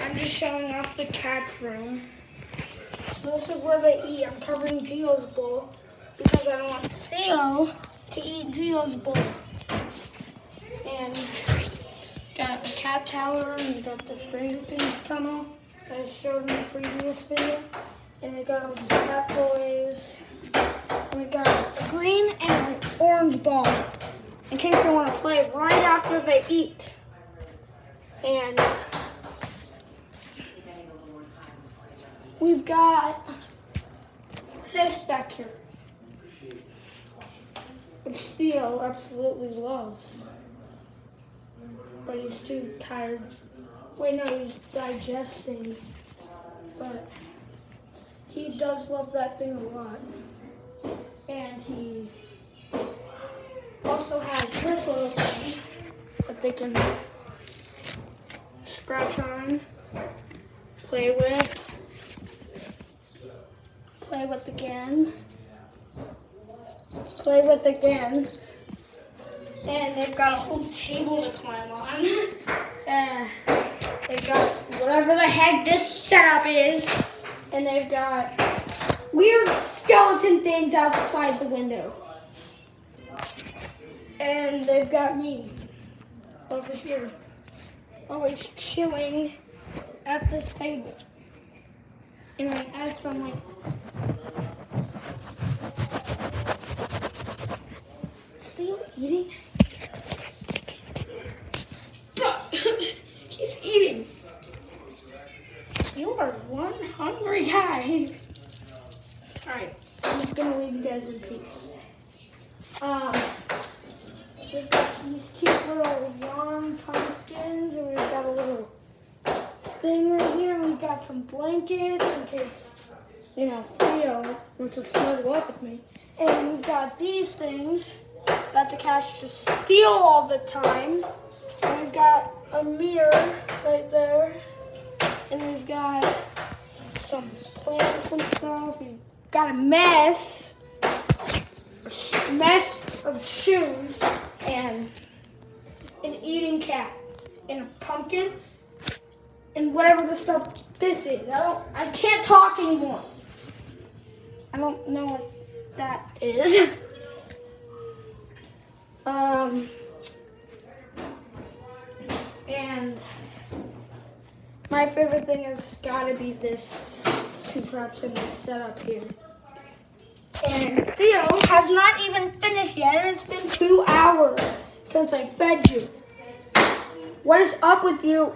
I'm just showing off the cat's room. So this is where they eat. I'm covering Gio's bowl because I don't want Theo to eat Gio's bowl. And got a cat tower, and we got the Stranger Things tunnel that I showed in the previous video. And we got all these cat toys. And we got a green and an orange ball in case they want to play right after they eat. And we've got this back here, which Theo absolutely loves. But he's too tired. Wait, no, he's digesting. But he does love that thing a lot. And he also has this little thing that they can scratch on, play with again, play with again. And they've got a whole table to climb on. They've got whatever the heck this setup is. And they've got weird skeleton things outside the window. And they've got me over here, always chilling at this table. And I asked them, like, still eating? He's eating. You are one hungry guy. Alright, I'm just gonna leave you guys in peace. We've got these cute little yarn pumpkins, and we've got a little thing right here, and we've got some blankets in case, Theo wants to snuggle up with me. And we've got these things that the cats just steal all the time. And we've got a mirror right there. And we've got some plants and stuff. We've got a mess of shoes and an eating cat and a pumpkin and whatever the stuff this is. I can't talk anymore. I don't know what that is. And my favorite thing has gotta be this contraption that's set up here. And Theo has not even finished yet, and it's been 2 hours since I fed you. What is up with you